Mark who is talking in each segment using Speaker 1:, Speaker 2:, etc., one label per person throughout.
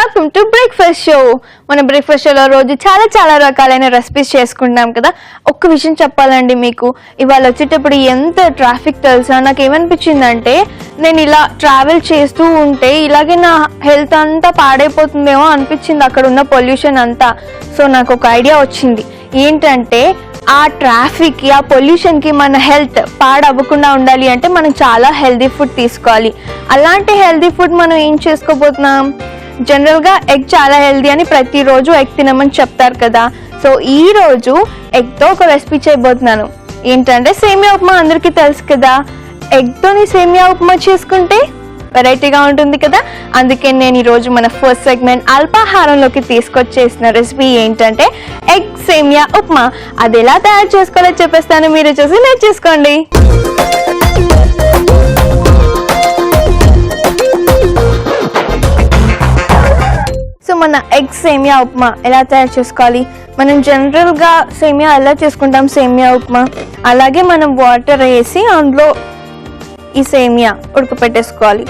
Speaker 1: Welcome to breakfast show. మన breakfast షోలో రోజు చాలా రకాలైన రెసిపీస్ చేసుకుంటాం కదా. ఒక్క విషయం చెప్పాలండి మీకు, ఇవాళ వచ్చేటప్పుడు ఎంత ట్రాఫిక్ తెలుసా. నాకు ఏమనిపించిందంటే, నేను ఇలా ట్రావెల్ చేస్తూ ఉంటే ఇలాగే నా హెల్త్ అంతా పాడైపోతుందేమో అనిపించింది, అక్కడ ఉన్న పొల్యూషన్ అంతా. సో నాకు ఒక ఐడియా వచ్చింది, ఏంటంటే ఆ ట్రాఫిక్కి ఆ పొల్యూషన్కి మన హెల్త్ పాడవ్వకుండా ఉండాలి అంటే మనం చాలా హెల్దీ ఫుడ్ తీసుకోవాలి. అలాంటి హెల్దీ ఫుడ్ మనం ఏం చేసుకోబోతున్నాం, జనరల్గా ఎగ్ చాలా హెల్దీ అని ప్రతిరోజు ఎగ్ తినమని చెప్తారు కదా. సో ఈరోజు ఎగ్తో ఒక రెసిపీ చేయబోతున్నాను. ఏంటంటే సేమియా ఉప్మా. అందరికీ తెలుసు కదా, ఎగ్తోని సేమియా ఉప్మా చేసుకుంటే వెరైటీగా ఉంటుంది కదా. అందుకే నేను ఈరోజు మన ఫస్ట్ సెగ్మెంట్ అల్పాహారంలోకి తీసుకొచ్చేసిన రెసిపీ ఏంటంటే ఎగ్ సేమియా ఉప్మా. అది ఎలా తయారు చేసుకోవాలో చెప్పేస్తాను, మీరు చూసి నేర్చేసుకోండి. సో మన ఎగ్ సేమియా ఉప్మా ఎలా తయారు చేసుకోవాలి, మనం జనరల్గా సేమియా ఎలా చేసుకుంటాం, సేమియా ఉప్మా అలాగే మనం వాటర్ వేసి అందులో ఈ సేమియా ఉడకపెట్టేసుకోవాలి.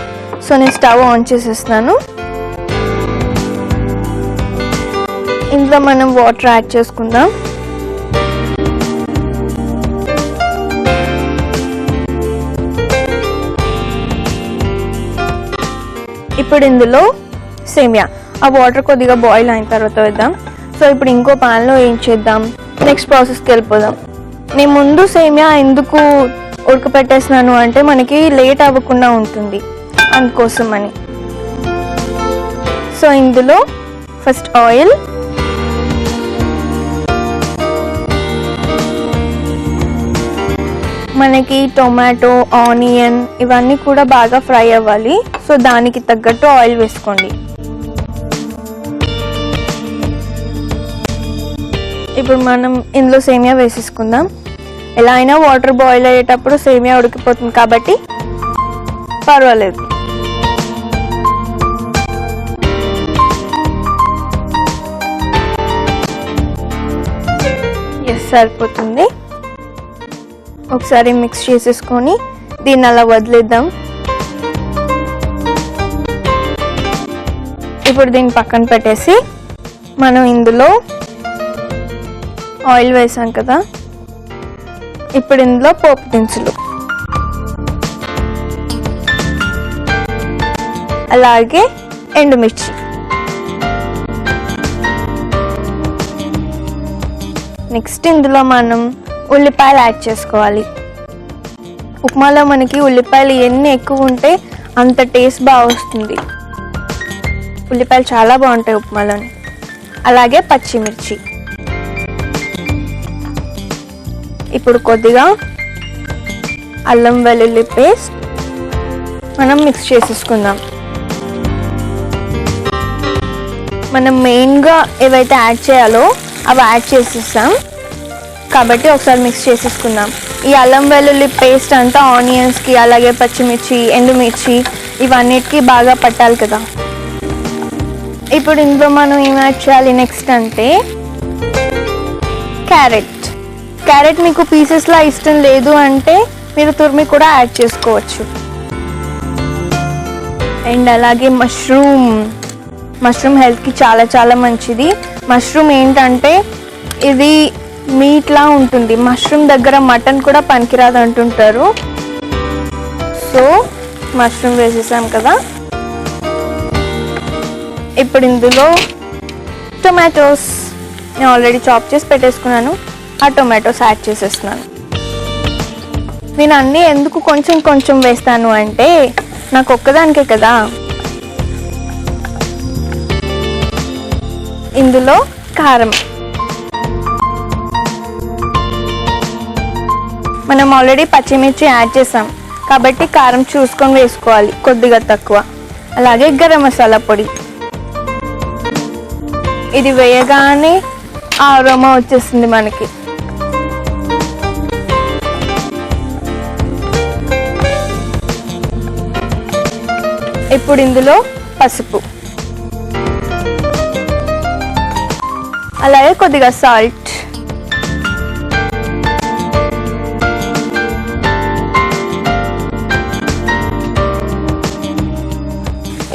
Speaker 1: సో నేను స్టవ్ ఆన్ చేసేస్తున్నాను. ఇందులో మనం వాటర్ యాడ్ చేసుకుందాం. ఇప్పుడు ఇందులో సేమియా, ఆ వాటర్ కొద్దిగా బాయిల్ అయిన తర్వాత వేద్దాం. సో ఇప్పుడు ఇంకో పాన్లో ఏం చేద్దాం, నెక్స్ట్ ప్రాసెస్కి వెళ్ళిపోదాం. నేను ముందు సేమియా ఎందుకు ఉడకపెట్టేస్తున్నాను అంటే మనకి లేట్ అవ్వకుండా ఉంటుంది, అందుకోసమని. సో ఇందులో ఫస్ట్ ఆయిల్, మనకి టొమాటో, ఆనియన్ ఇవన్నీ కూడా బాగా ఫ్రై అవ్వాలి. సో దానికి తగ్గట్టు ఆయిల్ వేసుకోండి. ఇప్పుడు మనం ఇందులో సేమియా వేసేసుకుందాం. ఎలా అయినా వాటర్ బాయిల్ అయ్యేటప్పుడు సేమియా ఉడికిపోతుంది కాబట్టి పర్వాలేదు. ఎస్, సరిపోతుంది. ఒకసారి మిక్స్ చేసేసుకొని దీన్ని అలా వదిలేద్దాం. ఇప్పుడు దీన్ని పక్కన పెట్టేసి మనం ఇందులో ఆయిల్ వేసాం కదా, ఇప్పుడు ఇందులో పోపు దినుసులు అలాగే ఎండుమిర్చి, నెక్స్ట్ ఇందులో మనం ఉల్లిపాయలు యాడ్ చేసుకోవాలి. ఉప్మాలో మనకి ఉల్లిపాయలు ఎన్ని ఎక్కువ ఉంటే అంత టేస్ట్ బాగా వస్తుంది. ఉల్లిపాయలు చాలా బాగుంటాయి ఉప్మాలోని. అలాగే పచ్చిమిర్చి. ఇప్పుడు కొద్దిగా అల్లం వెల్లుల్లి పేస్ట్ మనం మిక్స్ చేసేసుకుందాం. మనం మెయిన్గా ఏవైతే యాడ్ చేయాలో అవి యాడ్ చేసేస్తాం కాబట్టి ఒకసారి మిక్స్ చేసేసుకుందాం. ఈ అల్లం వెల్లుల్లి పేస్ట్ అంతా ఆనియన్స్కి అలాగే పచ్చిమిర్చి, ఎండుమిర్చి ఇవన్నిటికీ బాగా పట్టాలి కదా. ఇప్పుడు ఇందులో మనం ఏం యాడ్ చేయాలి నెక్స్ట్ అంటే క్యారెట్. క్యారెట్ మీకు పీసెస్లా ఇష్టం లేదు అంటే మీరు తురిమి కూడా యాడ్ చేసుకోవచ్చు. అండ్ అలాగే మష్రూమ్ హెల్త్కి చాలా మంచిది. మష్రూమ్ ఏంటంటే ఇది మీట్లా ఉంటుంది. మష్రూమ్ దగ్గర మటన్ కూడా పనికిరాదు అంటుంటారు. సో మష్రూమ్ వేసేసాం కదా. ఇప్పుడు ఇందులో టొమాటోస్ నేను ఆల్రెడీ చాప్ చేసి పెట్టేసుకున్నాను, ఆ టొమాటోస్ యాడ్ చేసేస్తున్నాను. నేను అన్నీ ఎందుకు కొంచెం వేస్తాను అంటే నాకు ఒక్కదానికే కదా. ఇందులో కారం, మనం ఆల్రెడీ పచ్చిమిర్చి యాడ్ చేసాం కాబట్టి కారం చూసుకొని వేసుకోవాలి, కొద్దిగా తక్కువ. అలాగే గరం మసాలా పొడి, ఇది వేయగానే ఆ అరోమా వచ్చేస్తుంది మనకి. ఇప్పుడు ఇందులో పసుపు, అలాగే కొద్దిగా సాల్ట్,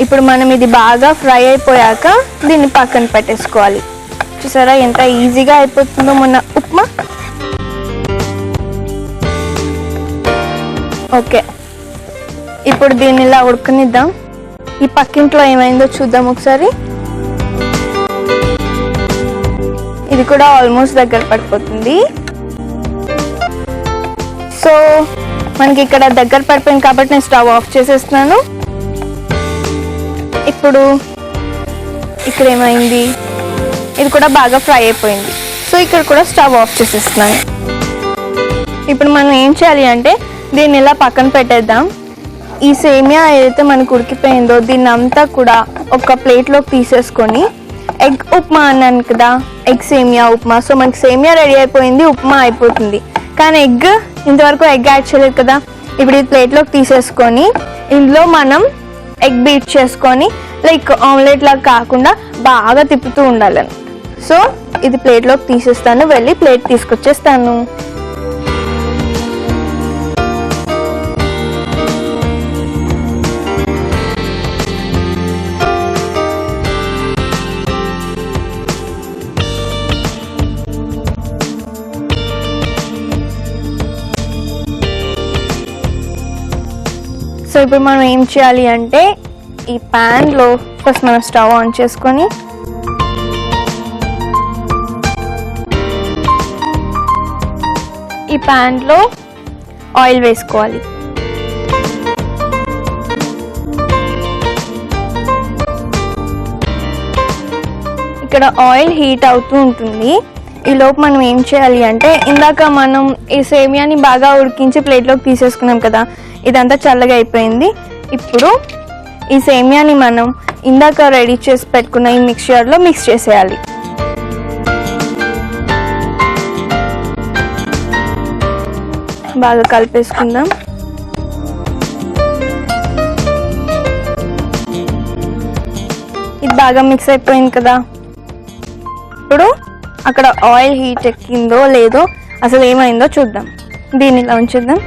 Speaker 1: ఇప్పుడు మనం ఇది బాగా ఫ్రై అయిపోయాక దీన్ని పక్కన పెట్టేసుకోవాలి. చూసారా ఎంత ఈజీగా అయిపోతుందో మన ఉప్మా. ఓకే, ఇప్పుడు దీన్ని ఇలా ఉడకనిద్దాం. ఈ పక్కింట్లో ఏమైందో చూద్దాం ఒకసారి. ఇది కూడా ఆల్మోస్ట్ దగ్గర పడిపోతుంది. సో మనకి ఇక్కడ దగ్గర పడిపోయింది కాబట్టి నేను స్టవ్ ఆఫ్ చేసేస్తున్నాను. ఇప్పుడు ఇక్కడ ఏమైంది, ఇది కూడా బాగా ఫ్రై అయిపోయింది. సో ఇక్కడ కూడా స్టవ్ ఆఫ్ చేసేస్తున్నాను. ఇప్పుడు మనం ఏం చేయాలి అంటే దీన్ని ఇలా పక్కన పెట్టేద్దాం. ఈ సేమియా ఏదైతే మనకు ఉడికిపోయిందో దీన్ని అంతా కూడా ఒక ప్లేట్లోకి తీసేసుకొని, ఎగ్ ఉప్మా అన్నాను కదా, ఎగ్ సేమియా ఉప్మా. సో మనకి సేమియా రెడీ అయిపోయింది, ఉప్మా అయిపోతుంది. కానీ ఇంతవరకు ఎగ్ యాడ్ చేయలేదు కదా. ఇప్పుడు ఈ ప్లేట్లోకి తీసేసుకొని ఇందులో మనం ఎగ్ బీట్ చేసుకొని లైక్ ఆమ్లెట్ లాగా కాకుండా బాగా తిప్పుతూ ఉండాలని. సో ఇది ప్లేట్లోకి తీసేస్తాను, వెళ్ళి ప్లేట్ తీసుకొచ్చేస్తాను. సో ఇప్పుడు మనం ఏం చేయాలి అంటే ఈ ప్యాన్లో ఫస్ట్ మనం స్టవ్ ఆన్ చేసుకొని ఈ ప్యాన్లో ఆయిల్ వేసుకోవాలి. ఇక్కడ ఆయిల్ హీట్ అవుతూ ఉంటుంది. ఈ లోపు మనం ఏం చేయాలి అంటే ఇందాక మనం ఈ సేమియాని బాగా ఉడికించి ప్లేట్లోకి తీసేసుకున్నాం కదా, ఇదంతా చల్లగా అయిపోయింది. ఇప్పుడు ఈ సేమియాని మనం ఇందాక రెడీ చేసి పెట్టుకున్న ఈ మిక్చర్లో మిక్స్ చేసేయాలి. బాగా కలిపేసుకుందాం. ఇది బాగా మిక్స్ అయిపోయింది కదా. ఇప్పుడు అక్కడ ఆయిల్ హీట్ ఎక్కిందో లేదో అసలు ఏమైందో చూద్దాం. దీన్ని ఇలా ఉంచుద్దాం.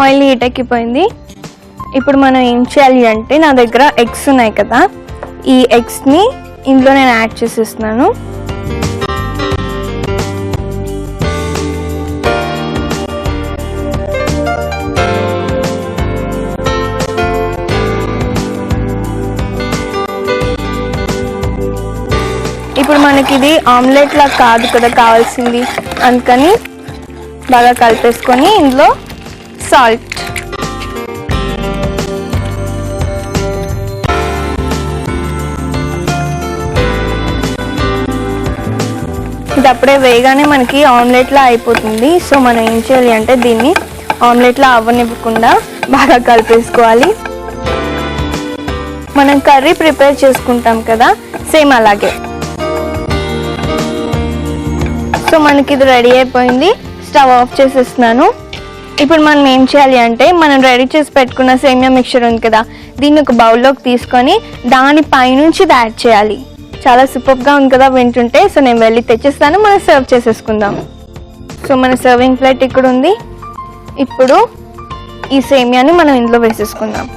Speaker 1: Oil heat ఎక్కిపోయింది. ఇప్పుడు మనం ఏం చేయాలి అంటే నా దగ్గర ఎగ్స్ ఉన్నాయి కదా, ఈ ఎగ్స్ని ఇందులో నేను యాడ్ చేసేస్తున్నాను. ఇప్పుడు మనకి ఇది ఆమ్లెట్ లాగా కాదు కదా కావాల్సింది, అందుకని బాగా కలిపేసుకొని ఇందులో సాల్ట్, ఇది అప్పుడే వేయగానే మనకి ఆమ్లెట్లా అయిపోతుంది. సో మనం ఏం చేయాలి అంటే దీన్ని ఆమ్లెట్లా అవ్వనివ్వకుండా బాగా కలిపేసుకోవాలి. మనం కర్రీ ప్రిపేర్ చేసుకుంటాం కదా, సేమ్ అలాగే. సో మనకి ఇది రెడీ అయిపోయింది, స్టవ్ ఆఫ్ చేసేస్తున్నాను. ఇప్పుడు మనం ఏం చేయాలి అంటే మనం రెడీ చేసి పెట్టుకున్న సేమియా మిక్చర్ ఉంది కదా, దీన్ని ఒక బౌల్లోకి తీసుకొని దాని పైనుంచి ఇది యాడ్ చేయాలి. చాలా సూపర్గా ఉంది కదా వింటుంటే. సో నేను వెళ్ళి తెచ్చేస్తాను, మనం సర్వ్ చేసేసుకుందాం. సో మన సర్వింగ్ ప్లేట్ ఇక్కడ ఉంది. ఇప్పుడు ఈ సేమియాని మనం ఇందులో వేసేసుకుందాం.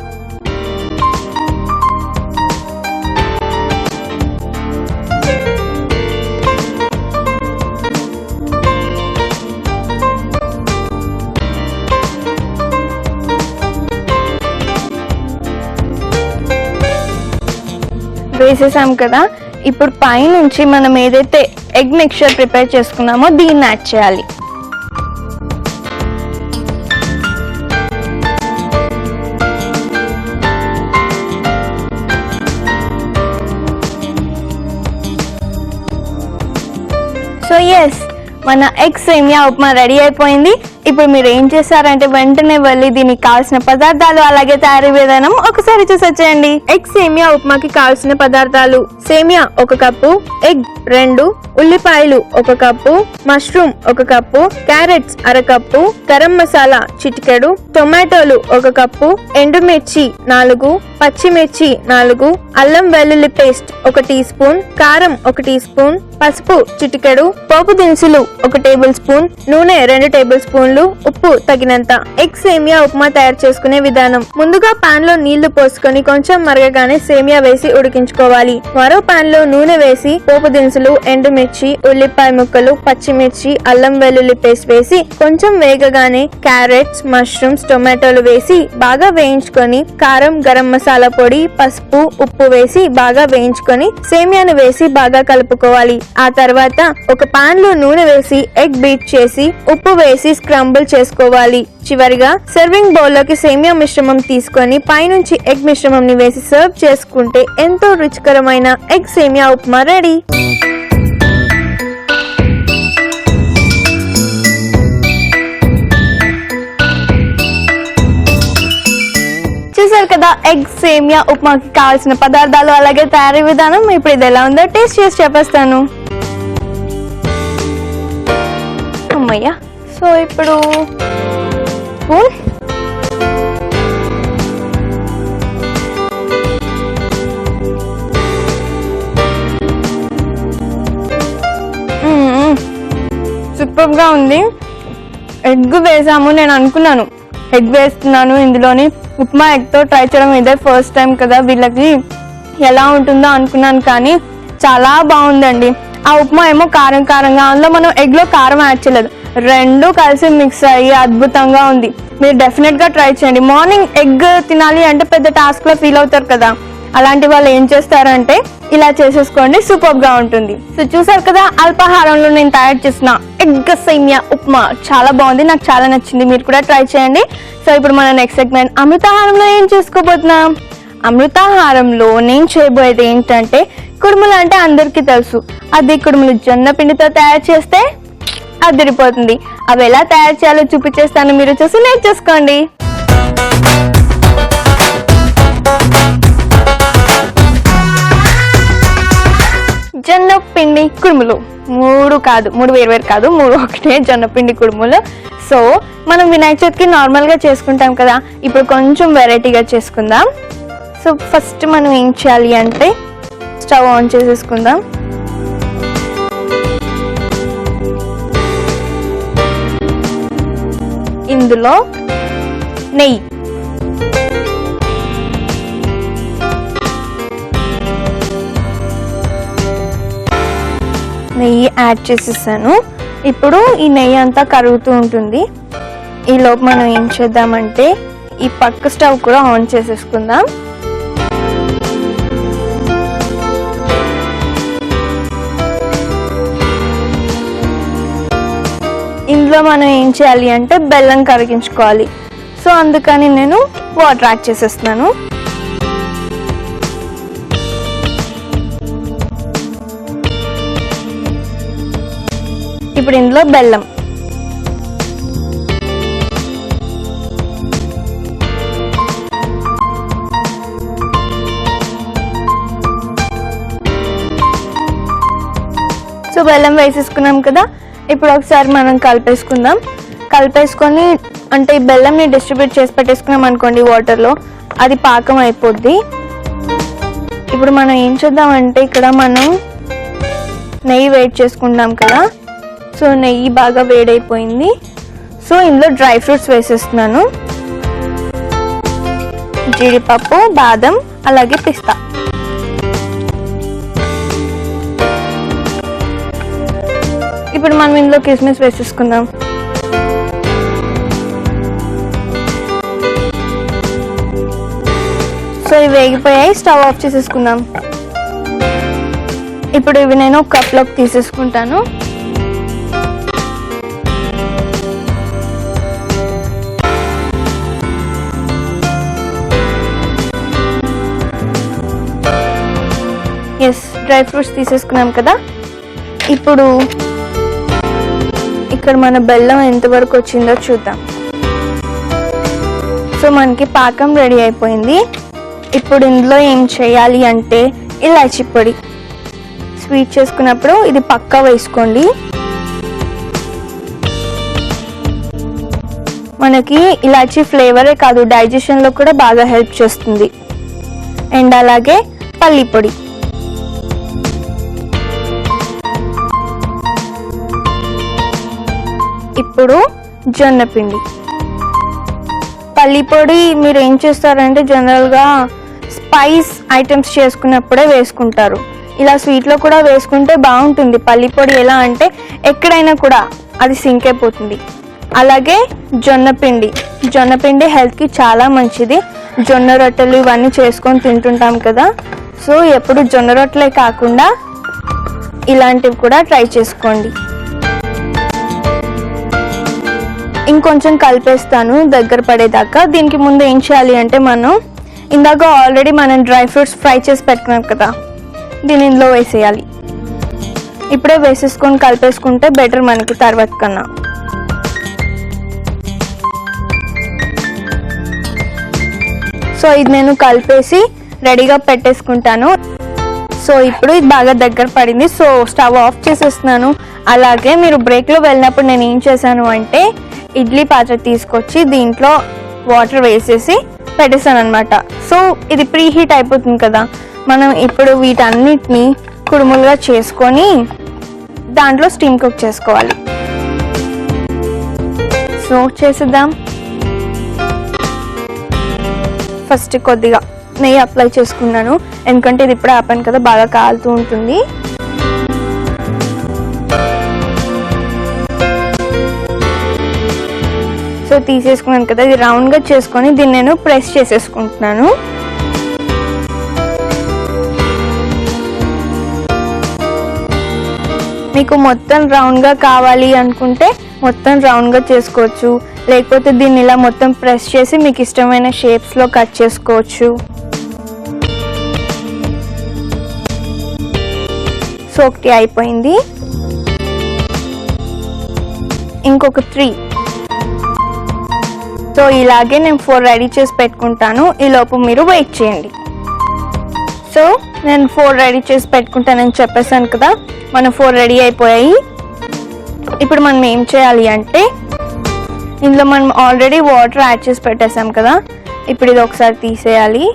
Speaker 1: వేసేసాం కదా. ఇప్పుడు పైనుంచి మనం ఏదైతే ఎగ్ మిక్చర్ ప్రిపేర్ చేసుకున్నామో దీన్ని యాడ్ చేయాలి. సో ఎస్, మన ఎగ్ సేమియా ఉప్మా రెడీ అయిపోయింది. ఇప్పుడు మీరు ఏం చేస్తారంటే వెంటనే వెళ్ళి దీనికి కావాల్సిన పదార్థాలు అలాగే తయారీ విధానం ఒకసారి చూసి వచ్చేయండి. ఎగ్ సేమియా ఉప్మాకి కావాల్సిన పదార్థాలు: సేమియా 1 కప్పు, ఎగ్ 2, ఉల్లిపాయలు 1 cup, mushroom 1 cup, carrots 1/2 cup, garam masala చిటికెడు, టొమాటోలు 1 కప్పు, ఎండుమిర్చి 4, పచ్చిమిర్చి 4, అల్లం వెల్లుల్లి పేస్ట్ 1 టీ స్పూన్, కారం 1 టీ స్పూన్, పసుపు చిటికెడు, పోపు దినుసులు 1 టేబుల్ స్పూన్, నూనె 2 టేబుల్ స్పూన్లు, స్పూన్లు ఉప్పు తగినంత. ఎగ్ సేమియా ఉప్మా తయారు చేసుకునే విధానం. ముందుగా పాన్ లో నీళ్లు పోసుకొని కొంచెం మరగగానే సేమియా వేసి ఉడికించుకోవాలి. మరో పాన్ లో నూనె వేసి పోపు దినుసులు, ఎండుమిర్చి, ఉల్లిపాయ ముక్కలు, పచ్చిమిర్చి, అల్లం వెల్లుల్లి పేస్ట్ వేసి కొంచెం వేగగానే క్యారెట్స్, మష్రూమ్స్, టొమాటోలు వేసి బాగా వేయించుకొని కారం, గరం మసాలా పొడి, పసుపు, ఉప్పు వేసి బాగా వేయించుకొని సేమియాను వేసి బాగా కలుపుకోవాలి. ఆ తర్వాత ఒక పాన్ లో నూనె వేసి ఎగ్ బీట్ చేసి ఉప్పు వేసి స్క్రంబుల్ చేసుకోవాలి. చివరిగా సర్వింగ్ బౌల్ లోకి సేమియా మిశ్రమం తీసుకొని పైనుంచి ఎగ్ మిశ్రమం ని వేసి సర్వ్ చేసుకుంటే ఎంతో రుచికరమైన ఎగ్ సేమియా ఉప్మా రెడీ. చూసారు కదా ఎగ్ సేమియా ఉప్మాకి కావాల్సిన పదార్థాలు అలాగే తయారీ విధానం. ఇప్పుడు ఇది ఎలా ఉందో టేస్ట్ చేసి చెప్పేస్తాను. అమ్మయ్యా. సో ఇప్పుడు స్పూన్, సూపర్ గా ఉంది. ఎగ్ వేసాము, నేను అనుకున్నాను ఎగ్ వేస్తున్నాను ఇందులోని, ఉప్మా ఎగ్తో ట్రై చేయడం ఇదే ఫస్ట్ టైం కదా, వీళ్ళకి ఎలా ఉంటుందో అనుకున్నాను, కానీ చాలా బాగుందండి. ఆ ఉప్మా ఏమో కారం కారంగా, అందులో మనం ఎగ్లో కారం యాడ్ చేయలేదు, రెండు కలిసి మిక్స్ అయ్యి అద్భుతంగా ఉంది. మీరు డెఫినెట్గా ట్రై చేయండి. మార్నింగ్ ఎగ్ తినాలి అంటే పెద్ద టాస్క్లో ఫీల్ అవుతారు కదా, అలాంటి వాళ్ళు ఏం చేస్తారంటే ఇలా చేసేసుకోండి, సూపర్గా ఉంటుంది. సో చూసారు కదా అల్పాహారంలో నేను తయారు చేసిన ఎగ్ సేమియా ఉప్మా చాలా బాగుంది, నాకు చాలా నచ్చింది. మీరు కూడా ట్రై చేయండి. సో ఇప్పుడు మన నెక్స్ట్ సెగ్మెంట్ అమృతాహారంలో ఏం చేసుకోబోతున్నాం. అమృతాహారంలో నేను చేయబోయేది ఏంటంటే కుడుములు. అంటే అందరికీ తెలుసు, అది కుడుములు జొన్న పిండితో తయారు చేస్తే అదిరిపోతుంది. అవి ఎలా తయారు చేయాలో చూపించేస్తాను, మీరు చూసి నేర్చేసుకోండి. జొన్న పిండి కుడుములు మూడు వేరు కాదు, మూడు ఒకటే జొన్న పిండి కుడుములు. సో మనం వినాయక చవితికి నార్మల్గా చేసుకుంటాం కదా, ఇప్పుడు కొంచెం వెరైటీగా చేసుకుందాం. సో ఫస్ట్ మనం ఏం చేయాలి అంటే స్టవ్ ఆన్ చేసేసుకుందాం. ఇందులో నెయ్యి, యాడ్ చేసేసాను. ఇప్పుడు ఈ నెయ్యి అంతా కరుగుతూ ఉంటుంది. ఈలోపు మనం ఏం చేద్దామంటే ఈ పక్క స్టవ్ కూడా ఆన్ చేసేసుకుందాం. ఇందులో మనం ఏం చేయాలి అంటే బెల్లం కరిగించుకోవాలి. సో అందుకని నేను వాటర్ యాడ్ చేసేస్తున్నాను. ఇప్పుడు ఇందులో బెల్లం, సో బెల్లం వేసేసుకున్నాం కదా. ఇప్పుడు ఒకసారి మనం కలిపేసుకొని అంటే ఈ బెల్లంని డిస్ట్రిబ్యూట్ చేసి పెట్టేసుకున్నాం అనుకోండి వాటర్లో, అది పాకం అయిపోద్ది. ఇప్పుడు మనం ఏం చేద్దామంటే ఇక్కడ మనం నెయ్యి వేడి చేసుకుంటాం కదా, సో నెయ్యి బాగా వేడైపోయింది. సో ఇందులో డ్రై ఫ్రూట్స్ వేసేస్తున్నాను, జీడిపప్పు, బాదం అలాగే పిస్తా. ఇప్పుడు మనం ఇందులో కిస్మిస్ వేసేసుకుందాం. సో ఇవి వేగిపోయాయి, స్టవ్ ఆఫ్ చేసేసుకుందాం. ఇప్పుడు ఇవి నేను ఒక కప్లోకి తీసేసుకుంటాను. ఎస్, డ్రై ఫ్రూట్స్ తీసేసుకున్నాం కదా. ఇప్పుడు ఇక్కడ మన బెల్లం ఎంతవరకు వచ్చిందో చూద్దాం. సో మనకి పాకం రెడీ అయిపోయింది. ఇప్పుడు ఇందులో ఏం చేయాలి అంటే ఇలాచీ పొడి, స్వీట్ చేసుకున్నప్పుడు ఇది పక్కా వేసుకోండి. మనకి ఇలాచీ ఫ్లేవరే కాదు, డైజెషన్లో కూడా బాగా హెల్ప్ చేస్తుంది. అండ్ అలాగే పల్లి పొడి. ఇప్పుడు జొన్న పిండి. పల్లి పొడి మీరు ఏం చేస్తారంటే జనరల్గా స్పైస్ ఐటమ్స్ చేసుకున్నప్పుడే వేసుకుంటారు. ఇలా స్వీట్లో కూడా వేసుకుంటే బాగుంటుంది. పల్లి పొడి ఎలా అంటే ఎక్కడైనా కూడా అది సింక్ అయిపోతుంది. అలాగే జొన్న పిండి హెల్త్కి చాలా మంచిది. జొన్న రొట్టెలు ఇవన్నీ చేసుకొని తింటుంటాం కదా, సో ఎప్పుడు జొన్న రొట్టెలే కాకుండా ఇలాంటివి కూడా ట్రై చేసుకోండి. ఇంకొంచెం కలిపేస్తాను దగ్గర పడేదాకా. దీనికి ముందు ఏం చేయాలి అంటే ఇందాక ఆల్రెడీ మనం డ్రై ఫ్రూట్స్ ఫ్రై చేసి పెట్టుకున్నాం కదా, దీని ఇందులో వేసేయాలి. ఇప్పుడే వేసేసుకొని కలిపేసుకుంటే బెటర్ మనకి తర్వాత కన్నా. సో ఇది నేను కలిపేసి రెడీగా పెట్టేసుకుంటాను. సో ఇప్పుడు ఇది బాగా దగ్గర పడింది. సో స్టవ్ ఆఫ్ చేసేస్తున్నాను. అలాగే మీరు బ్రేక్లో వెళ్ళినప్పుడు నేను ఏం చేశాను అంటే ఇడ్లీ పాత్ర తీసుకొచ్చి దీంట్లో వాటర్ వేసేసి పెట్టేసాను అనమాట. సో ఇది ప్రీ హీట్ అయిపోతుంది కదా, మనం ఇప్పుడు వీటన్నిటిని కుడుములుగా చేసుకొని దాంట్లో స్టీమ్ కుక్ చేసుకోవాలి. సో చేసేద్దాం. ఫస్ట్ కొద్దిగా నెయ్యి అప్లై చేసుకున్నాను, ఎందుకంటే ఇది ఇప్పుడే ఆపాను కదా, బాగా కాలుతూ ఉంటుంది. సో తీసేసుకున్నాను కదా, ఇది రౌండ్గా చేసుకొని దీన్ని నేను ప్రెస్ చేసేసుకుంటున్నాను. మీకు మొత్తం రౌండ్గా కావాలి అనుకుంటే మొత్తం రౌండ్గా చేసుకోవచ్చు, లేకపోతే దీన్ని ఇలా మొత్తం ప్రెస్ చేసి మీకు ఇష్టమైన షేప్స్లో కట్ చేసుకోవచ్చు. సో ఒకటి అయిపోయింది, ఇంకొక 3. సో ఇలాగే నేను 4 రెడీ చేసి పెట్టుకుంటాను. ఈ లోపు మీరు వెయిట్ చేయండి. సో నేను 4 రెడీ చేసి పెట్టుకుంటానని చెప్పేసాను కదా, మన 4 రెడీ అయిపోయాయి. ఇప్పుడు మనం ఏం చేయాలి అంటే ఇందులో మనం ఆల్రెడీ వాటర్ యాడ్ చేసి పెట్టేసాం కదా, ఇప్పుడు ఇది ఒకసారి తీసేయాలి.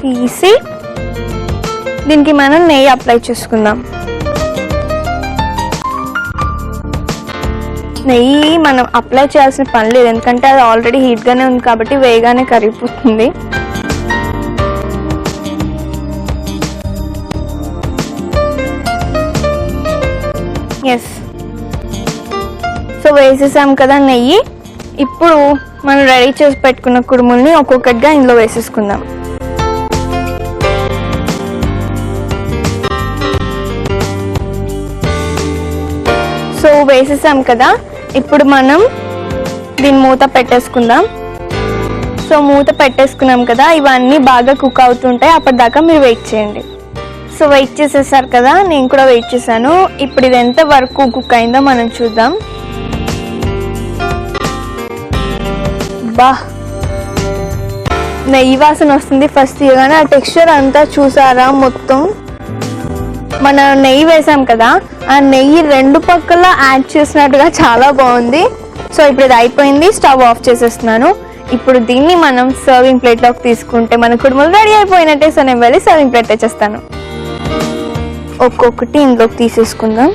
Speaker 1: తీసి దీనికి మనం నెయ్యి అప్లై చేసుకుందాం. నెయ్యి మనం అప్లై చేయాల్సిన పని లేదు, ఎందుకంటే అది ఆల్రెడీ హీట్గానే ఉంది కాబట్టి వేగానే కరిగిపోతుంది. ఎస్, సో వేసేసాం కదా నెయ్యి. ఇప్పుడు మనం రెడీ చేసి పెట్టుకున్న కుడుముల్ని ఒక్కొక్కటిగా ఇందులో వేసేసుకుందాం. సో వేసేసాం కదా, ఇప్పుడు మనం దీని మూత పెట్టేసుకుందాం. సో మూత పెట్టేసుకున్నాం కదా, ఇవన్నీ బాగా కుక్ అవుతుంటాయి, అప్పటిదాకా మీరు వెయిట్ చేయండి. సో వెయిట్ చేసేసారు కదా, నేను కూడా వెయిట్ చేశాను. ఇప్పుడు ఇది ఎంత వరకు కుక్ అయిందో మనం చూద్దాం. బా, నెయ్యి వాసన వస్తుంది ఫస్ట్ తీయగానే. ఆ టెక్స్చర్ అంతా చూసారా, మొత్తం మన నెయ్యి వేసాం కదా, ఆ నెయ్యి 2 పక్కల యాడ్ చేసినట్టుగా చాలా బాగుంది. సో ఇప్పుడు ఇది అయిపోయింది, స్టవ్ ఆఫ్ చేసేస్తున్నాను. ఇప్పుడు దీన్ని మనం సర్వింగ్ ప్లేట్లోకి తీసుకుంటే మన కుడుములు రెడీ అయిపోయినట్టే. సో నేను వెళ్ళి సర్వింగ్ ప్లేట్ తెచ్చేస్తాను. ఒక్కొక్కటి ఇందులోకి తీసేసుకుందాం.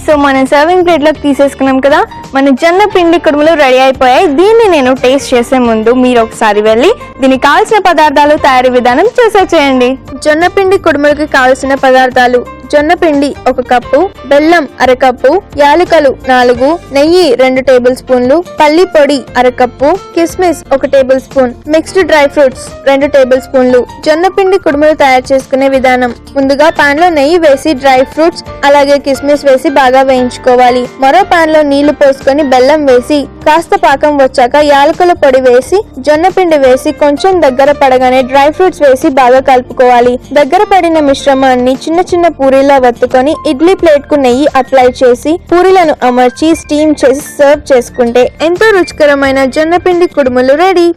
Speaker 1: సో మనం సర్వింగ్ ప్లేట్లోకి తీసేసుకున్నాం కదా, మన జొన్న పిండి కుడుములు రెడీ అయిపోయాయి. దీన్ని నేను టేస్ట్ చేసే ముందు మీరు ఒకసారి వెళ్ళి దీనికి కావాల్సిన పదార్థాలు, తయారీ విధానం చేసేయండి. జొన్న పిండి కుడుములకి కావాల్సిన పదార్థాలు: జొన్న పిండి 1 కప్పు, బెల్లం 1/2 కప్పు, యాలకులు 4, నెయ్యి 2 టేబుల్ స్పూన్లు, పల్లి పొడి 1/2 కప్పు, కిస్మిస్ 1 table spoon, mixed dry fruits 2 table స్పూన్లు. జొన్న పిండి కుడుములు తయారు చేసుకునే విధానం: ముందుగా పాన్ లో నెయ్యి వేసి డ్రై ఫ్రూట్స్ అలాగే కిస్మిస్ వేసి బాగా వేయించుకోవాలి. మరో పాన్ లో నీళ్లు పోసుకొని బెల్లం వేసి కాస్త పాకం వచ్చాక యాలకుల పొడి వేసి జొన్న పిండి వేసి కొంచెం దగ్గర పడగానే డ్రై ఫ్రూట్స్ వేసి బాగా కలుపుకోవాలి. దగ్గర పడిన మిశ్రమాన్ని చిన్న చిన్న పూరీలా వత్తుకొని ఇడ్లీ ప్లేట్ కు నెయ్యి అప్లై చేసి పూరీలను అమర్చి స్టీమ్ చేసి సర్వ్ చేసుకుంటే ఎంతో రుచికరమైన జొన్న పిండి కుడుములు రెడీ.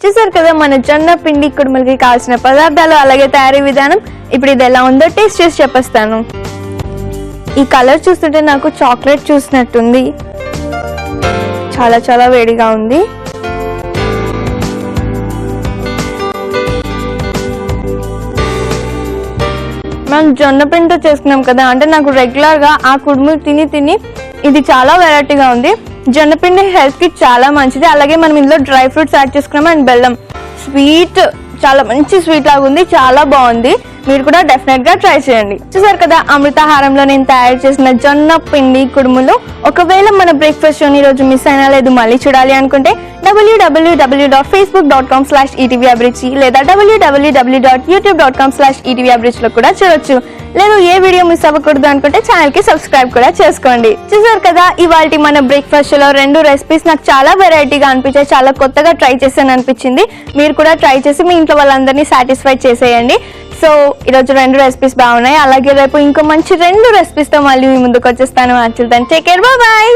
Speaker 1: చూసారు కదా మన జొన్న పిండి కుడుములకి కావాల్సిన పదార్థాలు అలాగే తయారీ విధానం. ఇప్పుడు ఇది ఎలా ఉందో టేస్ట్ చేసి చెప్పేస్తాను. ఈ కలర్ చూస్తుంటే నాకు చాక్లెట్ చూసినట్టుంది. చాలా చాలా వేడిగా ఉంది. మనం జొన్న పిండితో చేసుకున్నాం కదా, అంటే నాకు రెగ్యులర్గా ఆ కుడుములు తిని తిని ఇది చాలా వెరైటీగా ఉంది. జొన్న పిండి హెల్త్కి చాలా మంచిది. అలాగే మనం ఇందులో డ్రై ఫ్రూట్స్ యాడ్ చేసుకున్నాం అండ్ బెల్లం. స్వీట్ చాలా మంచి స్వీట్ లాగా ఉంది, చాలా బాగుంది. మీరు కూడా డెఫినెట్ గా ట్రై చేయండి. చూసారు కదా అమృతాహారంలో నేను తయారు చేసిన జొన్న పిండి కుడుములు. ఒకవేళ మన బ్రేక్ఫాస్ట్ షోని రోజు మిస్ అయినా లేదు మళ్ళీ చూడాలి అనుకుంటే www.facebook.com/etvabridge లేదా www.youtube.com/etvabridge లో కూడా చూడొచ్చు. లేదు ఏ వీడియో మిస్ అవ్వకూడదు అనుకుంటే ఛానల్ కి సబ్స్క్రైబ్ కూడా చేసుకోండి. చూసారు కదా ఇవాళ మన బ్రేక్ఫాస్ట్ లో 2 రెసిపీస్ నాకు చాలా వెరైటీగా అనిపించాయి, చాలా కొత్తగా ట్రై చేశాను అనిపించింది. మీరు కూడా ట్రై చేసి మీ ఇంట్లో వాళ్ళందరినీ సాటిస్ఫై చేసేయండి. సో ఈరోజు 2 రెసిపీస్ బాగున్నాయి. అలాగే రేపు ఇంకో మంచి 2 రెసిపీస్ తో మళ్ళీ మీ ముందుకు వచ్చేస్తాను. Until then take care, bye by.